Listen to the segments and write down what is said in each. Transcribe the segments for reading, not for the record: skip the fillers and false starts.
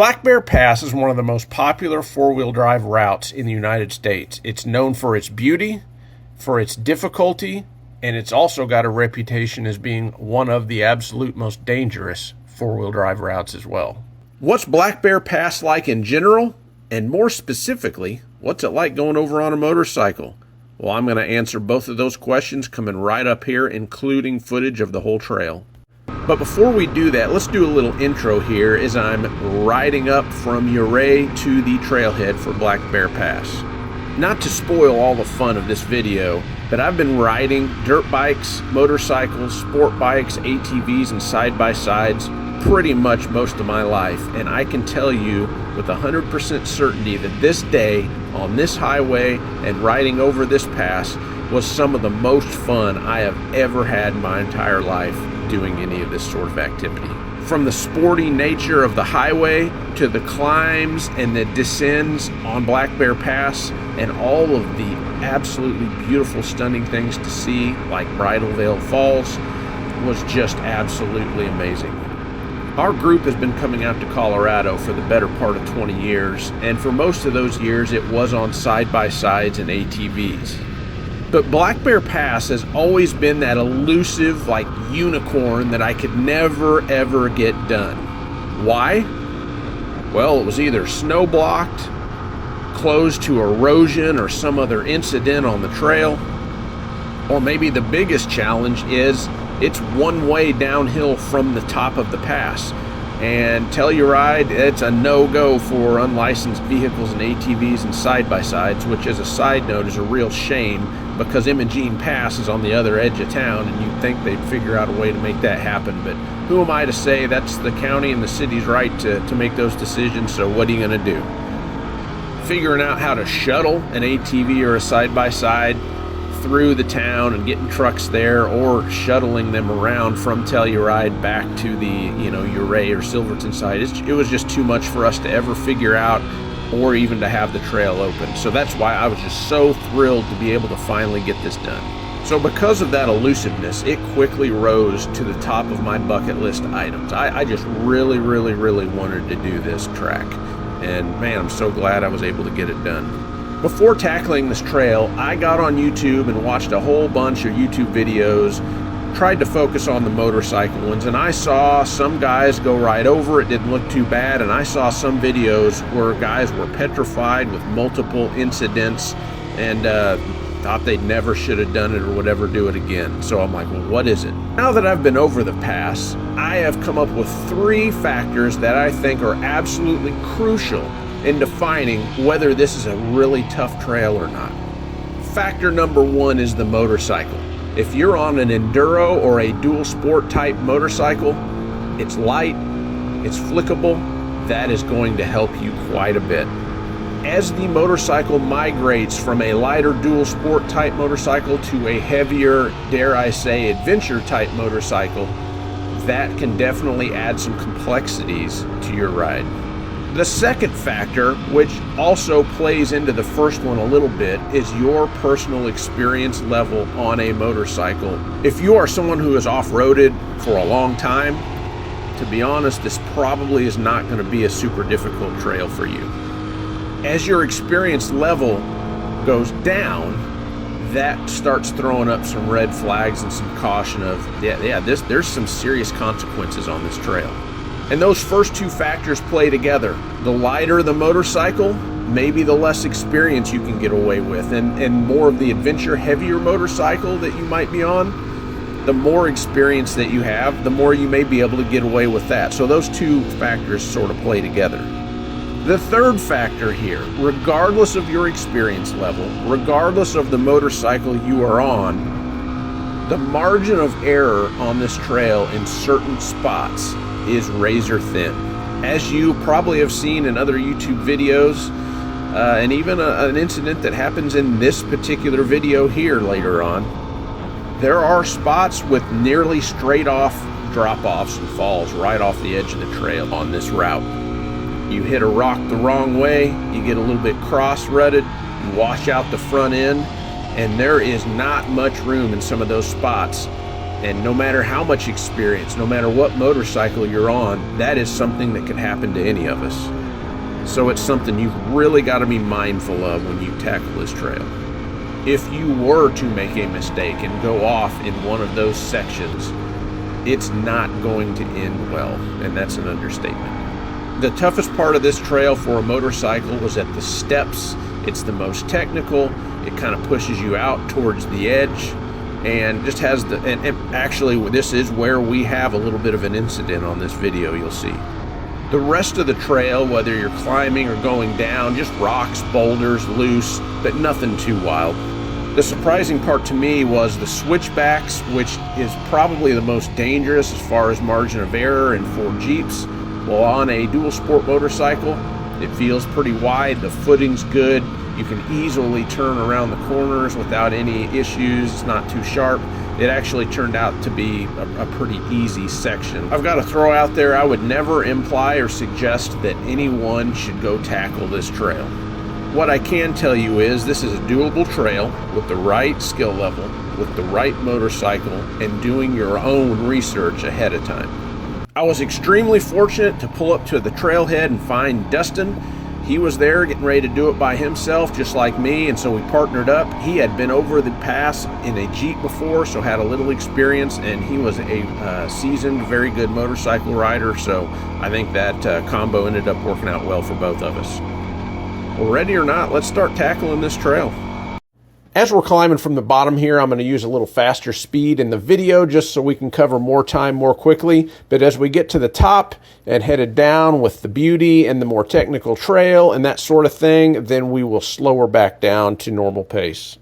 Black Bear Pass is one of the most popular four-wheel drive routes in the United States. It's known for its beauty, for its difficulty, and it's also got a reputation as being one of the absolute most dangerous four-wheel drive routes as well. What's Black Bear Pass like in general? And more specifically, what's it like going over on a motorcycle? Well, I'm going to answer both of those questions coming right up here, including footage of the whole trail. But before we do that, let's do a little intro here as I'm riding up from Ouray to the trailhead for Black Bear Pass. Not to spoil all the fun of this video, but I've been riding dirt bikes, motorcycles, sport bikes, ATVs, and side-by-sides pretty much most of my life, and I can tell you with 100% certainty that this day on this highway and riding over this pass was some of the most fun I have ever had in my entire life doing any of this sort of activity. From the sporty nature of the highway to the climbs and the descends on Black Bear Pass and all of the absolutely beautiful, stunning things to see like Bridal Veil Falls was just absolutely amazing. Our group has been coming out to Colorado for the better part of 20 years, and for most of those years it was on side-by-sides and ATVs. But Black Bear Pass has always been that elusive, like, unicorn that I could never, ever get done. Why? Well, it was either snow blocked, closed to erosion or some other incident on the trail, or maybe the biggest challenge is it's one way downhill from the top of the pass. And Telluride, it's a no-go for unlicensed vehicles and ATVs and side-by-sides, which as a side note is a real shame because Imogene Pass is on the other edge of town and you'd think they'd figure out a way to make that happen. But who am I to say? That's the county and the city's right to make those decisions, so what are you gonna do? Figuring out how to shuttle an ATV or a side-by-side through the town and getting trucks there, or shuttling them around from Telluride back to the Ouray or Silverton side. It was just too much for us to ever figure out or even to have the trail open. So that's why I was just so thrilled to be able to finally get this done. So because of that elusiveness, it quickly rose to the top of my bucket list items. I just really wanted to do this track, and man, I'm so glad I was able to get it done. Before tackling this trail, I got on YouTube and watched a whole bunch of YouTube videos, tried to focus on the motorcycle ones, and I saw some guys go right over it, didn't look too bad, and I saw some videos where guys were petrified with multiple incidents and thought they never should have done it or would ever do it again. So I'm like, well, what is it? Now that I've been over the pass, I have come up with 3 factors that I think are absolutely crucial in defining whether this is a really tough trail or not. Factor number 1 is the motorcycle. If you're on an enduro or a dual sport type motorcycle, it's light, it's flickable, that is going to help you quite a bit. As the motorcycle migrates from a lighter dual sport type motorcycle to a heavier, dare I say, adventure type motorcycle, that can definitely add some complexities to your ride. The second factor, which also plays into the first one a little bit, is your personal experience level on a motorcycle. If you are someone who has off-roaded for a long time, to be honest, this probably is not going to be a super difficult trail for you. As your experience level goes down, that starts throwing up some red flags and some caution of, there's some serious consequences on this trail. And those first 2 factors play together. The lighter the motorcycle, maybe the less experience you can get away with. And more of the adventure, heavier motorcycle that you might be on, the more experience that you have, the more you may be able to get away with that. So those 2 factors sort of play together. The third factor here, regardless of your experience level, regardless of the motorcycle you are on, the margin of error on this trail in certain spots is razor thin. As you probably have seen in other YouTube videos, and even an incident that happens in this particular video here later on, there are spots with nearly straight off drop-offs and falls right off the edge of the trail on this route. You hit a rock the wrong way, you get a little bit cross-rutted, you wash out the front end, and there is not much room in some of those spots And no matter how much experience, no matter what motorcycle you're on, that is something that could happen to any of us. So it's something you've really got to be mindful of when you tackle this trail. If you were to make a mistake and go off in one of those sections, it's not going to end well, and that's an understatement. The toughest part of this trail for a motorcycle was at the steps. It's the most technical. It kind of pushes you out towards the edge, and just has the, and actually this is where we have a little bit of an incident on this video, you'll see. The rest of the trail, whether you're climbing or going down, just rocks, boulders, loose, but nothing too wild. The surprising part to me was the switchbacks, which is probably the most dangerous as far as margin of error and for Jeeps. Well, on a dual sport motorcycle, it feels pretty wide, the footing's good, you can easily turn around the corners without any issues, it's not too sharp. It actually turned out to be a pretty easy section. I've got to throw out there, I would never imply or suggest that anyone should go tackle this trail. What I can tell you is this is a doable trail with the right skill level, with the right motorcycle, and doing your own research ahead of time. I was extremely fortunate to pull up to the trailhead and find Dustin. He was there getting ready to do it by himself, just like me, and so we partnered up. He had been over the pass in a Jeep before, so had a little experience, and he was a seasoned, very good motorcycle rider, so I think that combo ended up working out well for both of us. Well, ready or not, let's start tackling this trail. As we're climbing from the bottom here, I'm going to use a little faster speed in the video just so we can cover more time more quickly. But as we get to the top and headed down with the beauty and the more technical trail and that sort of thing, then we will slow her back down to normal pace.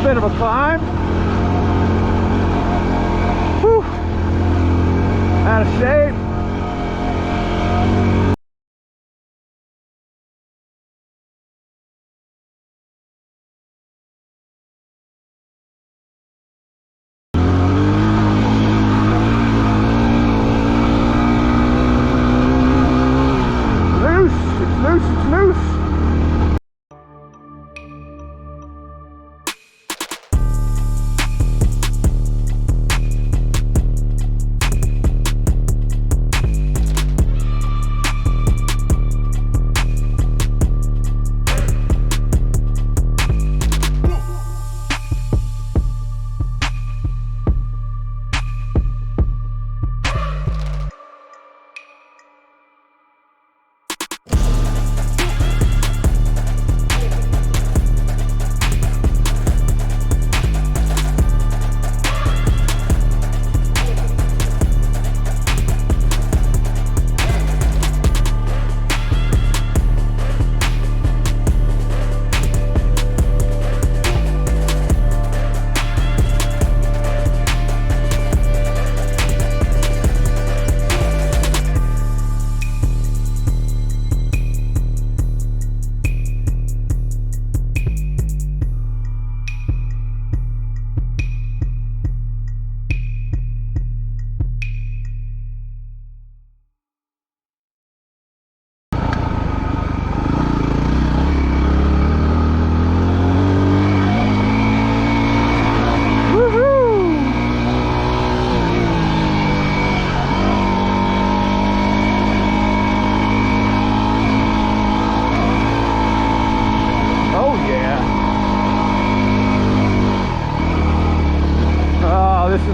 Bit of a climb. Whew. Out of shape. Loose, it's loose, it's loose.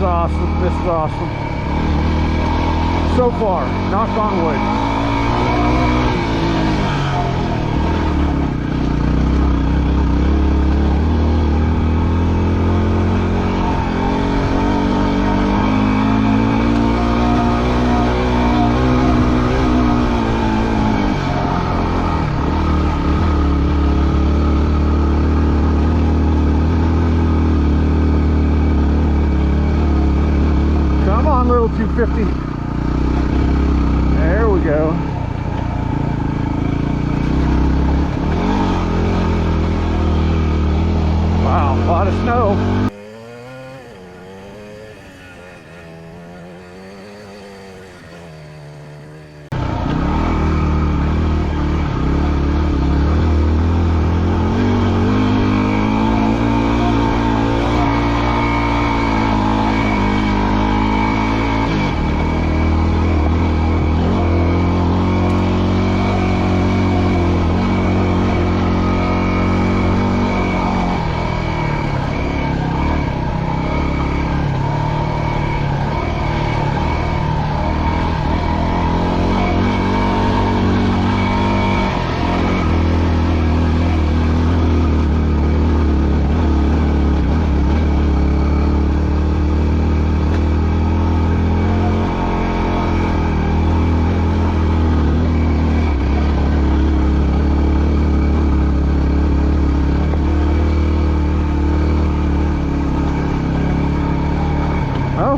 is awesome. This is awesome. So far, knock on wood. Little 250. There we go. Wow, a lot of snow.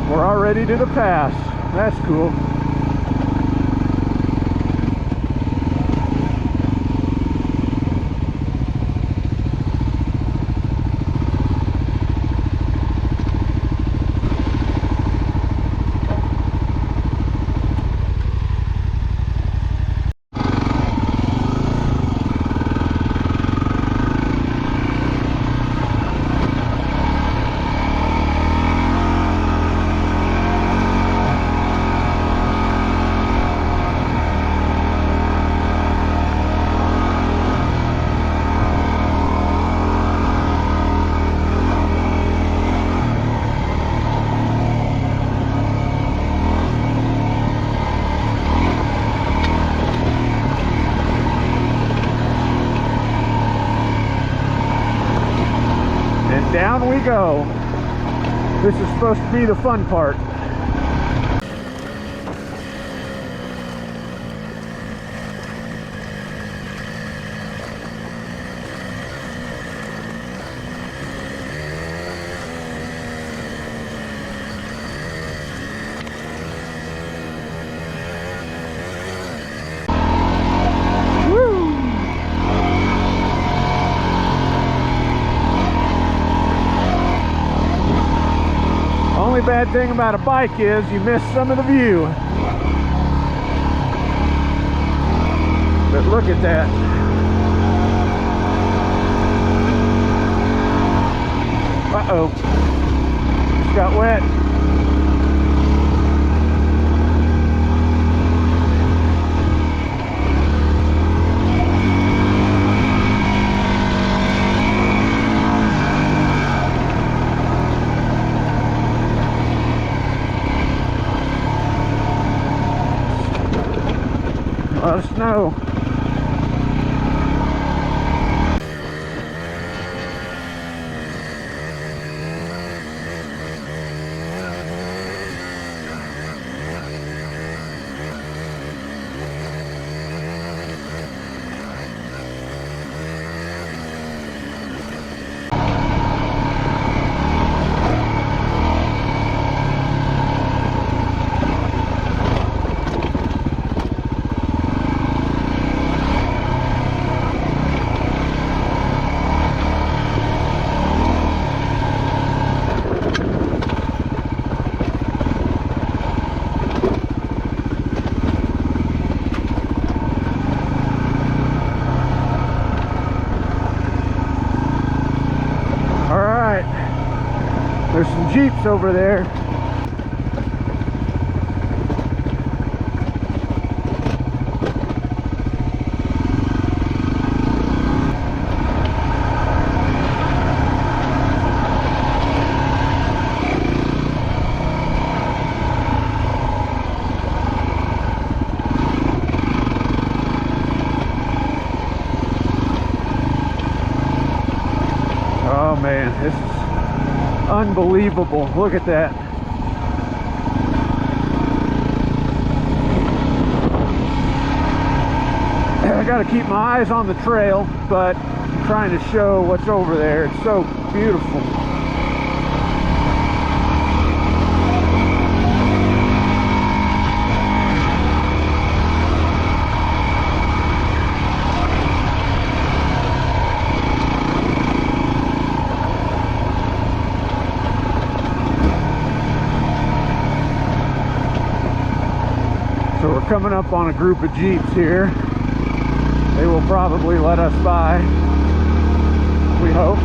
We're already to the pass. That's cool. Down we go. This is supposed to be the fun part. Only bad thing about a bike is you miss some of the view. But look at that. Uh-oh. Just got wet. A lot of snow. There's some Jeeps over there. Oh man, this is unbelievable. Look at that. I gotta keep my eyes on the trail, but I'm trying to show what's over there. It's so beautiful. So we're coming up on a group of Jeeps here. They will probably let us by, we hope.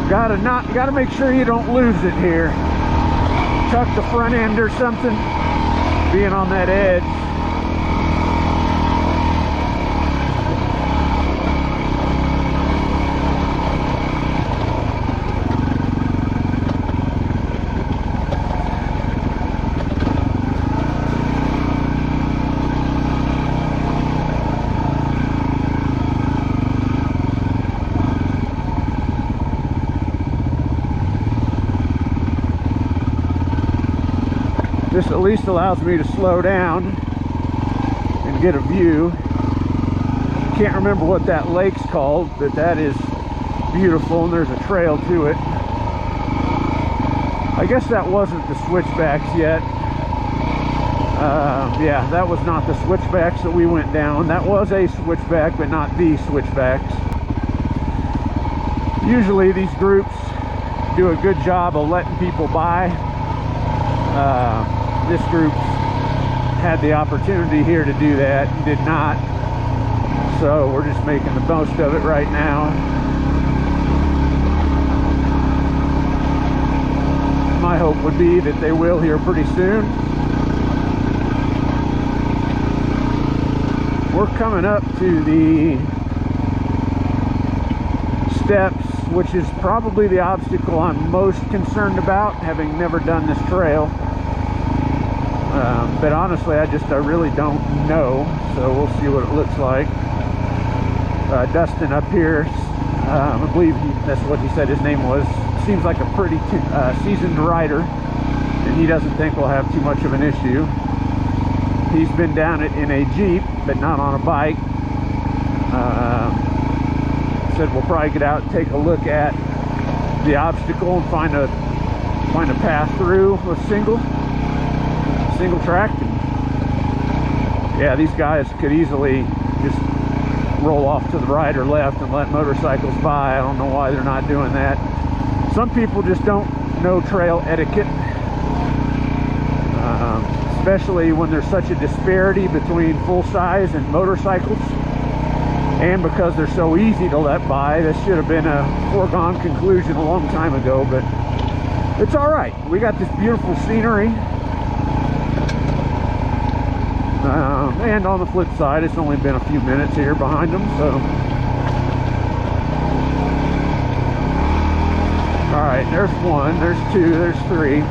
Gotta make sure you don't lose it here. Tuck the front end or something, being on that edge. This at least allows me to slow down and get a view. Can't remember what that lake's called, but that is beautiful, and there's a trail to it. I guess that wasn't the switchbacks yet. Yeah, that was not the switchbacks that we went down. That was a switchback, but not the switchbacks. Usually these groups do a good job of letting people by. This group had the opportunity here to do that and did not, so we're just making the most of it right now. My hope would be that they will here pretty soon. We're coming up to the steps, which is probably the obstacle I'm most concerned about, having never done this trail. But honestly, I really don't know, so we'll see what it looks like. Dustin up here, I believe that's what he said his name was, seems like a pretty seasoned rider, and he doesn't think we'll have too much of an issue. He's been down it in a Jeep, but not on a bike. Said we'll probably get out and take a look at the obstacle and find a path through with single track. And yeah, these guys could easily just roll off to the right or left and let motorcycles by. I don't know why they're not doing that. Some people just don't know trail etiquette, especially when there's such a disparity between full-size and motorcycles. And because they're so easy to let by, this should have been a foregone conclusion a long time ago, but it's all right. We got this beautiful scenery. And on the flip side, it's only been a few minutes here behind them, so. All right, there's one, there's two, there's three.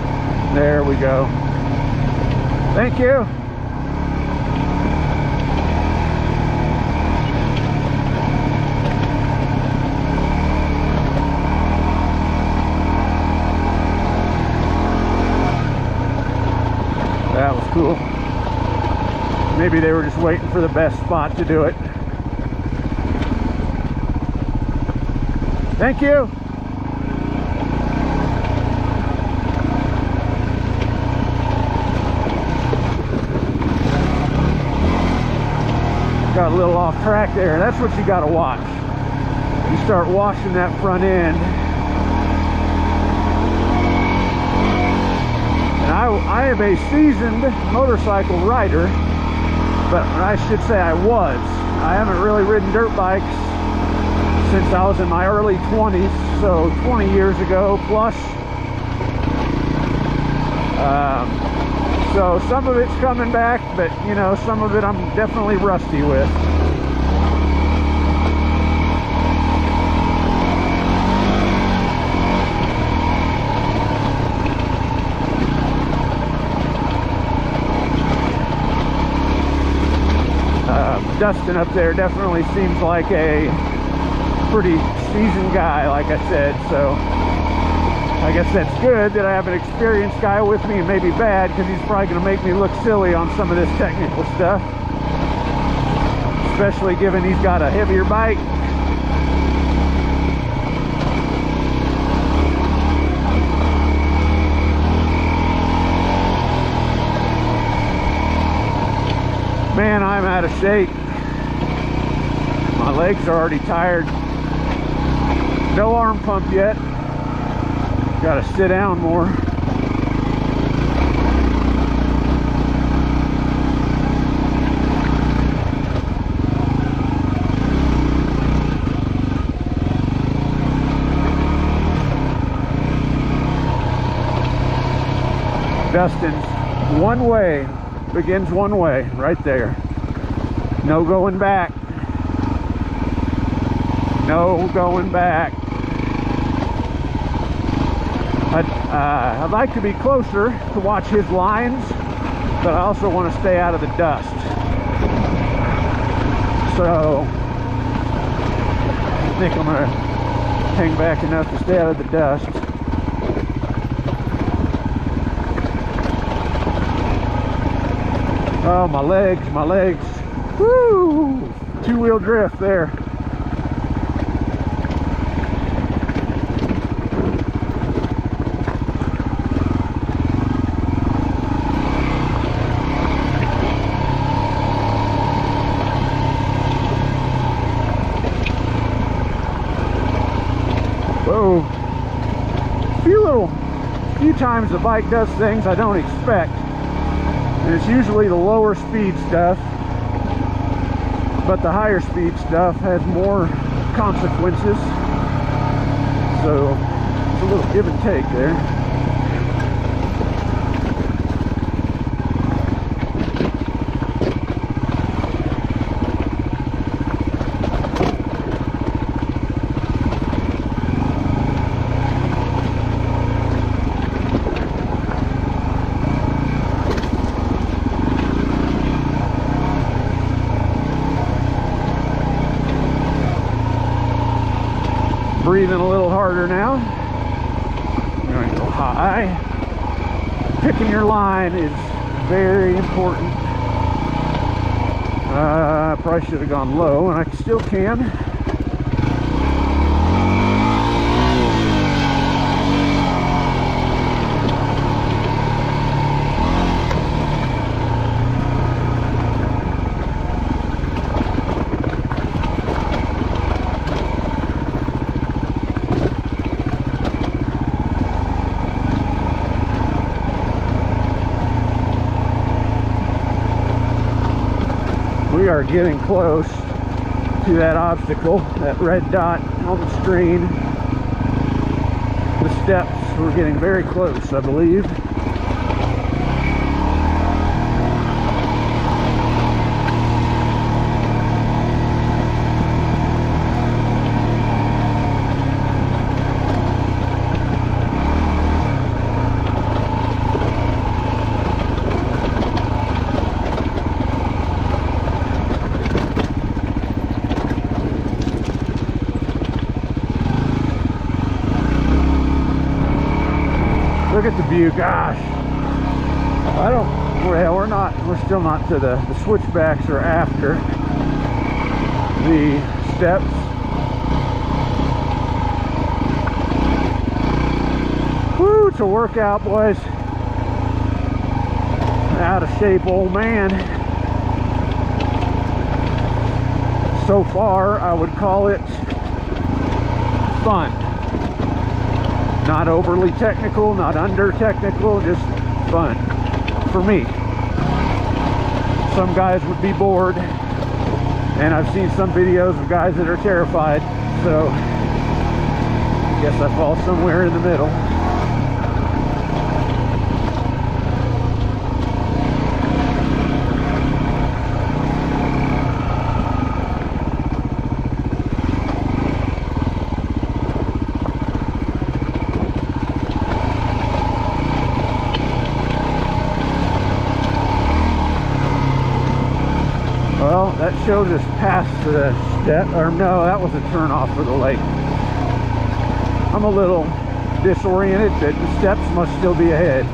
There we go. Thank you. That was cool. Maybe they were just waiting for the best spot to do it. Thank you. Got a little off track there. That's what you got to watch. You start washing that front end. And I am a seasoned motorcycle rider, but I should say I was. I haven't really ridden dirt bikes since I was in my early 20s, so 20 years ago plus. So some of it's coming back, but you know, some of it I'm definitely rusty with. Dustin up there definitely seems like a pretty seasoned guy, like I said, so I guess that's good that I have an experienced guy with me, and maybe bad because he's probably going to make me look silly on some of this technical stuff, especially given he's got a heavier bike. Man, I'm out of shape. My legs are already tired. No arm pump yet. Gotta sit down more. Dustin's one way, begins one way, right there. No going back. No going back. I'd like to be closer to watch his lines, but I also want to stay out of the dust. So I think I'm going to hang back enough to stay out of the dust. Oh, my legs, my legs. Woo! Two-wheel drift there. Whoa. Few times the bike does things I don't expect. And it's usually the lower speed stuff, but the higher speed stuff has more consequences. So it's a little give and take there. Breathing a little harder now. I'm going to go high. Picking your line is very important. I probably should have gone low, and I still can. We are getting close to that obstacle, that red dot on the screen. The steps, we're getting very close, I believe. Look at the view, gosh. We're still not to the switchbacks or after the steps. Woo, it's a workout, boys. Out of shape old man. So far, I would call it fun. Not overly technical, not under technical, just fun for me. Some guys would be bored, and I've seen some videos of guys that are terrified, so I guess I fall somewhere in the middle. Well, that showed us past the step, or no, that was a turn off for the lake. I'm a little disoriented that the steps must still be ahead.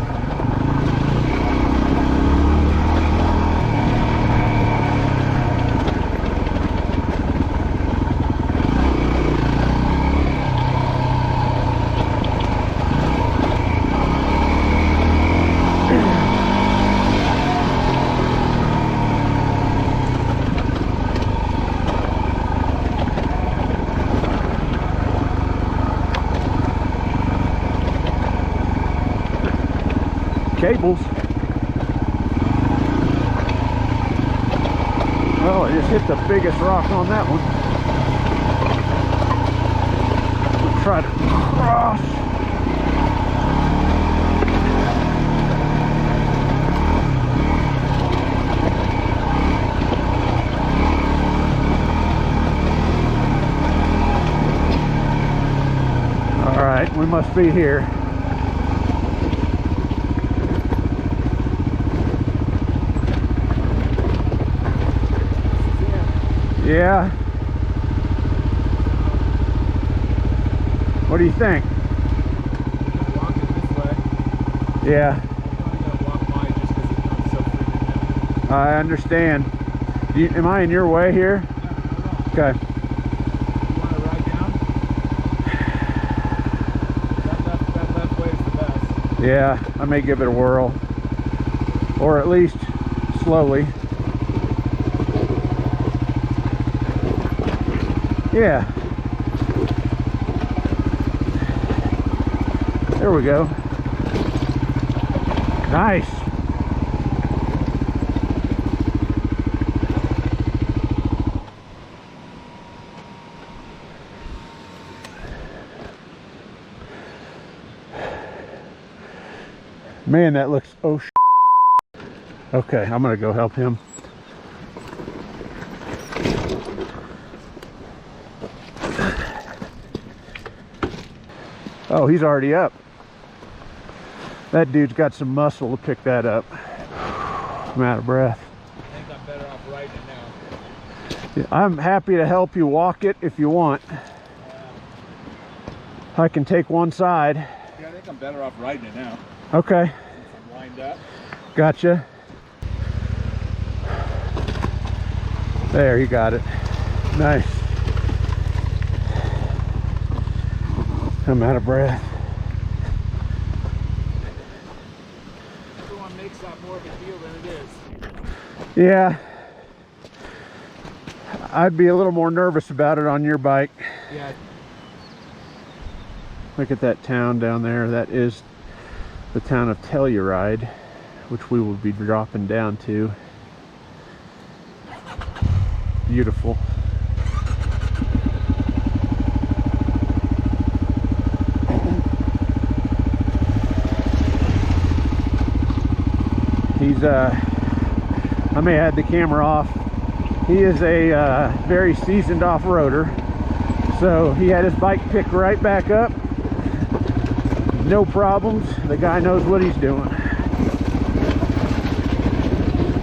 Cables. Well, I just hit the biggest rock on that one. We'll try to cross. All right, we must be here. Yeah. What do you think? Walk it this way. Yeah, I'm gonna walk by just because it's so freaking heavy. I understand. Am I in your way here? Yeah, no, no. Okay. You want to ride down? That left way is the best. Yeah, I may give it a whirl. Or at least slowly. Yeah. There we go. Nice. Man, that looks okay, I'm gonna go help him. Oh, he's already up. That dude's got some muscle to pick that up. I'm out of breath. I think I'm better off riding it now. I'm happy to help you walk it if you want. I can take one side. Yeah, I think I'm better off riding it now. Okay. Since I'm lined up. Gotcha. There, you got it. Nice. I'm out of breath. Everyone makes that more of a deal than it is. Yeah. I'd be a little more nervous about it on your bike. Yeah. Look at that town down there. That is the town of Telluride, which we will be dropping down to. Beautiful. He's I may have the camera off. He is a very seasoned off-roader, so he had his bike picked right back up. No problems. The guy knows what he's doing.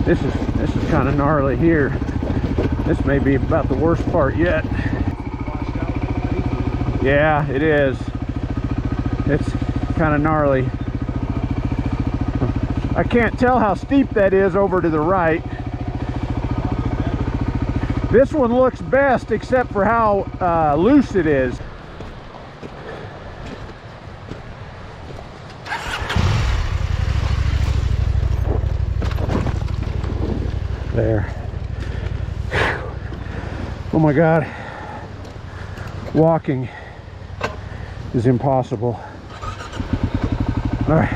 This is kind of gnarly here. This may be about the worst part yet. Yeah, it is. It's kind of gnarly. I can't tell how steep that is over to the right. This one looks best except for how loose it is. There. Oh my God. Walking is impossible. All right.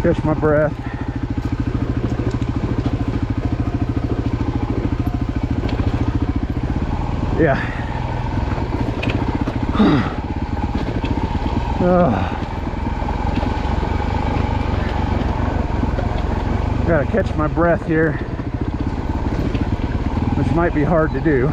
Catch my breath. Yeah. Gotta catch my breath here, which might be hard to do.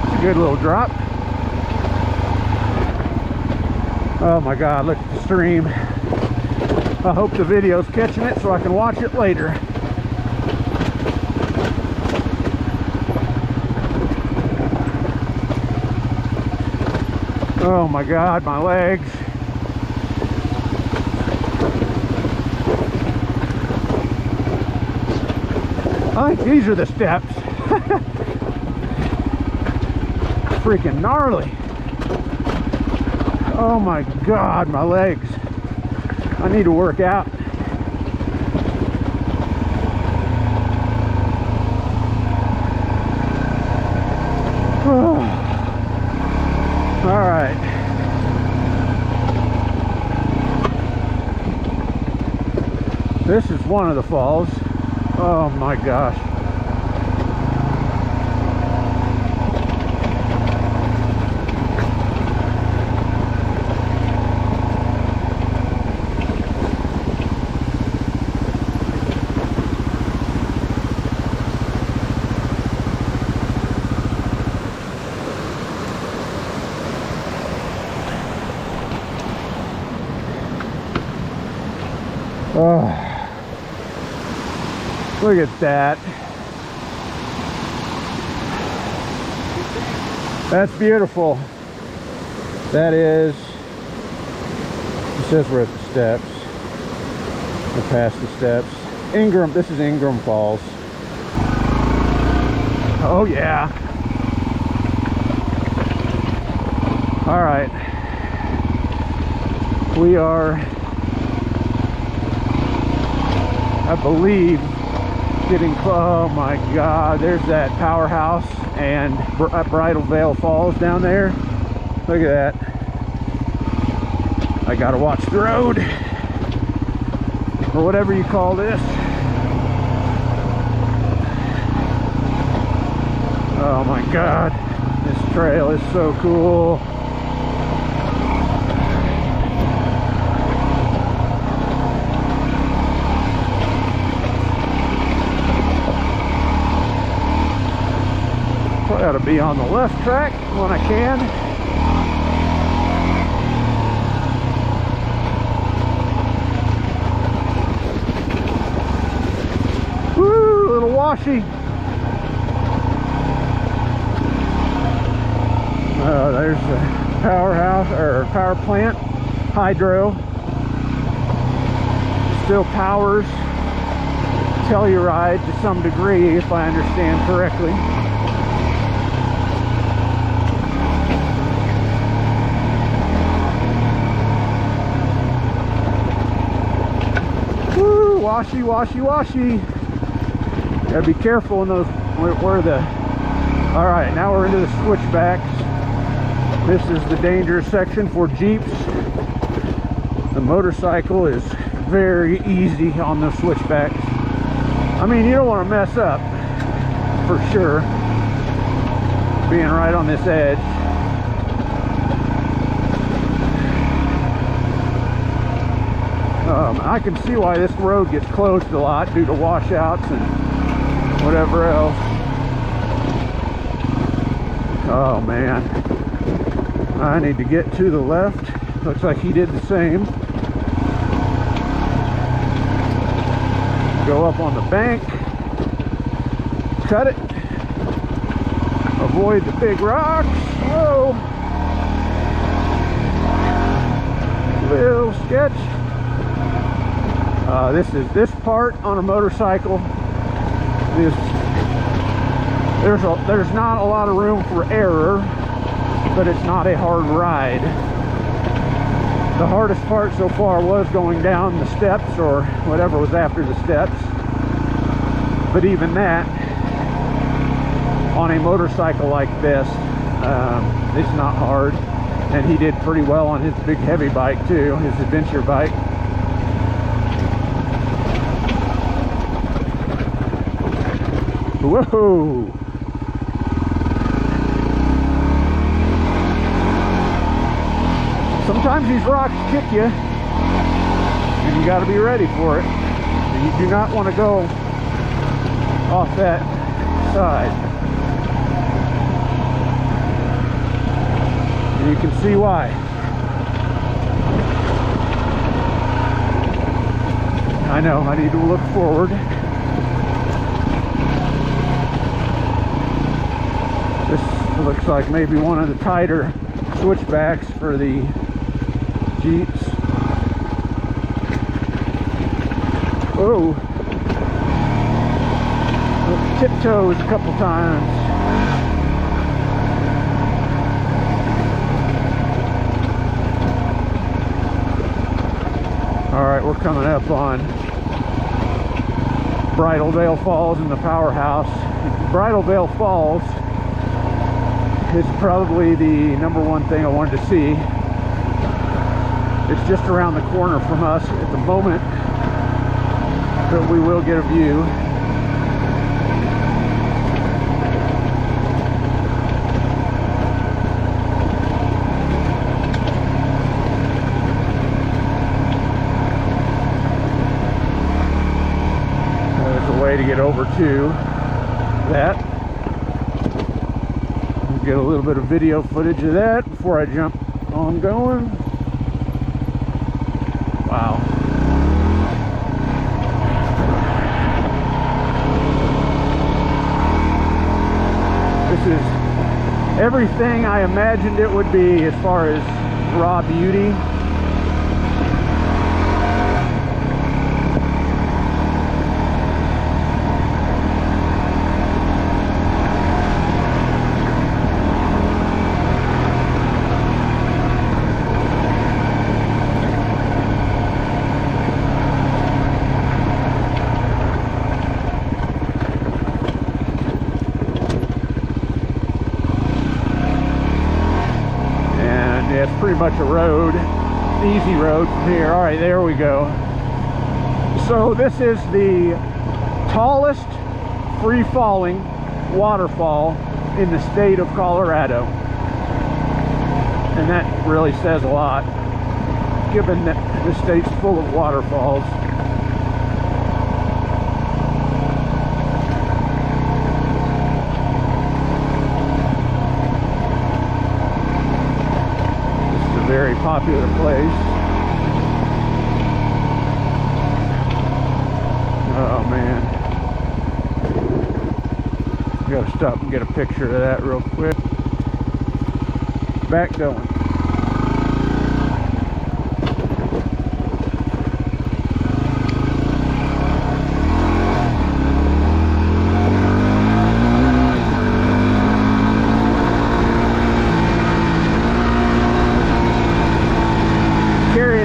It's a good little drop. Oh my God, look at the stream. I hope the video's catching it so I can watch it later. Oh my God, my legs. I think these are the steps. Freaking gnarly. Oh my God, my legs. I need to work out. All right. This is one of the falls. Oh my gosh. Oh, look at that. That's beautiful. That is, it says we're at the steps. We're past the steps. Ingram, this is Ingram Falls. Oh yeah. All right. We are, I believe, getting close. Oh my God, there's that powerhouse and Bridal Veil Falls down there. Look at that. I gotta watch the road, or whatever you call this. Oh my God, this trail is so cool. I gotta be on the left track when I can. Woo, little washy. There's the powerhouse or power plant, hydro. Still powers Telluride to some degree, if I understand correctly. Washy, washy, washy. Gotta be careful in those where the. All right, now we're into the switchbacks. This is the dangerous section for Jeeps. The motorcycle is very easy on the switchbacks. I mean, you don't want to mess up, for sure. Being right on this edge. I can see why this road gets closed a lot due to washouts and whatever else. Oh man, I need to get to the left. Looks like he did the same. Go up on the bank, cut it, avoid the big rocks. Whoa, little sketch. This part on a motorcycle is there's not a lot of room for error, but it's not a hard ride. The hardest part so far was going down the steps or whatever was after the steps, but even that on a motorcycle like this, it's not hard. And he did pretty well on his big heavy bike too, his adventure bike. Whoa! Sometimes these rocks kick you, and you got to be ready for it. And you do not want to go off that side. And you can see why. I know, I need to look forward. This looks like maybe one of the tighter switchbacks for the Jeeps. Oh, tiptoes a couple times. All right, we're coming up on Bridal Veil Falls in the powerhouse. Bridal Veil Falls is probably the #1 thing I wanted to see. It's just around the corner from us at the moment, but we will get a view. There's a way to get over to that. We'll get a little bit of video footage of that before I jump on going. Wow. This is everything I imagined it would be as far as raw beauty. It's pretty much a road, easy road from here. All right, there we go. So this is the tallest free-falling waterfall in the state of Colorado. And that really says a lot, given that the state's full of waterfalls. Very popular place. Oh man, gotta stop and get a picture of that real quick. Back going.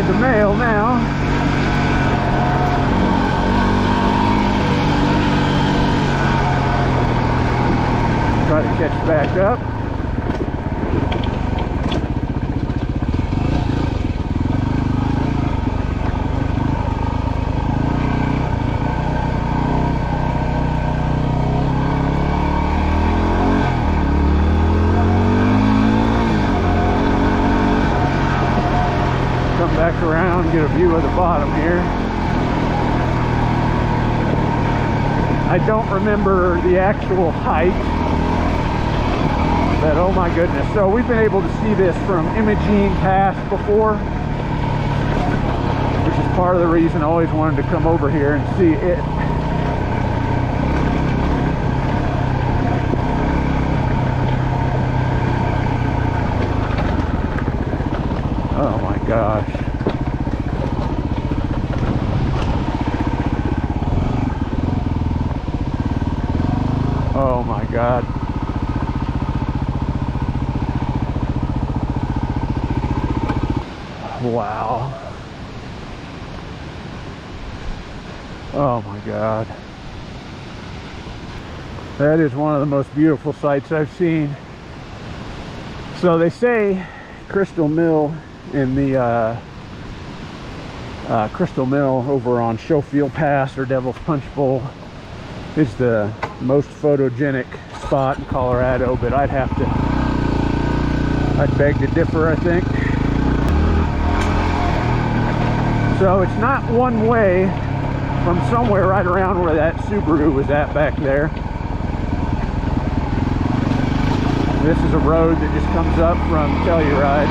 The mail now. Try to catch back up. Back around, get a view of the bottom here. I don't remember the actual height, but oh my goodness. So we've been able to see this from Imogene Pass before, which is part of the reason I always wanted to come over here and see it. Oh my gosh. Oh my God. Wow. Oh my God. That is one of the most beautiful sights I've seen. So they say Crystal Mill in the Crystal Mill over on Schofield Pass or Devil's Punch Bowl is the most photogenic spot in Colorado, but I'd beg to differ, I think. So it's not one way from somewhere right around where that Subaru was at back there. This is a road that just comes up from Telluride.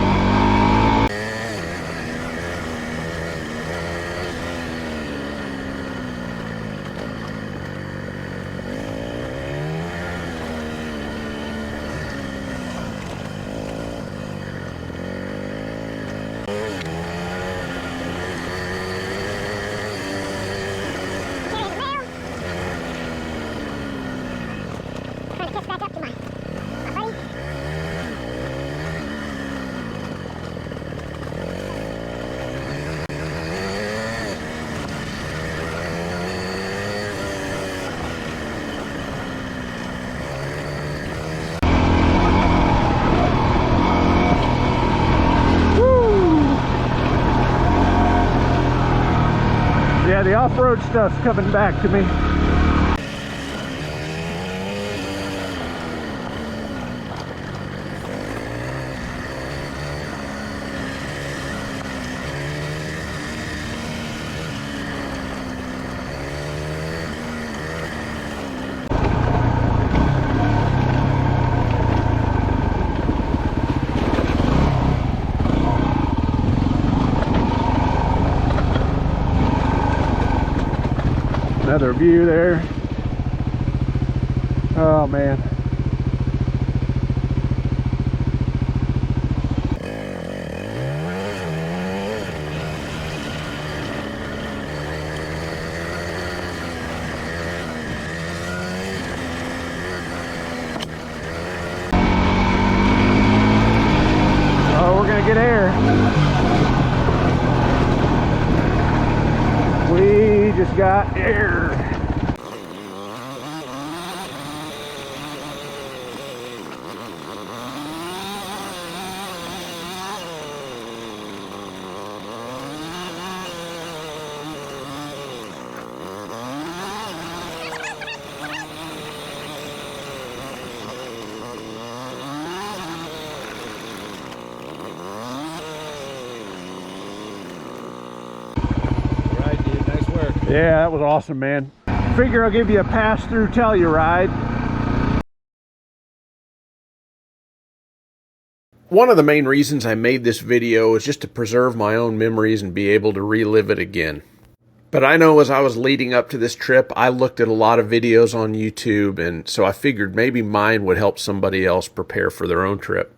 off-road stuff's coming back to me. Another view there. Oh man. Oh, we're gonna get air. We just got air. Yeah, that was awesome, man. Figure I'll give you a pass-through Telluride. One of the main reasons I made this video is just to preserve my own memories and be able to relive it again. But I know as I was leading up to this trip, I looked at a lot of videos on YouTube, and so I figured maybe mine would help somebody else prepare for their own trip.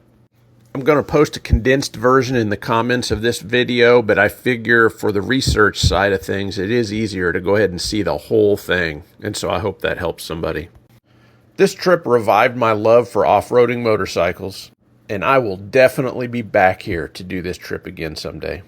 I'm going to post a condensed version in the comments of this video, but I figure for the research side of things, it is easier to go ahead and see the whole thing, and so I hope that helps somebody. This trip revived my love for off-roading motorcycles, and I will definitely be back here to do this trip again someday.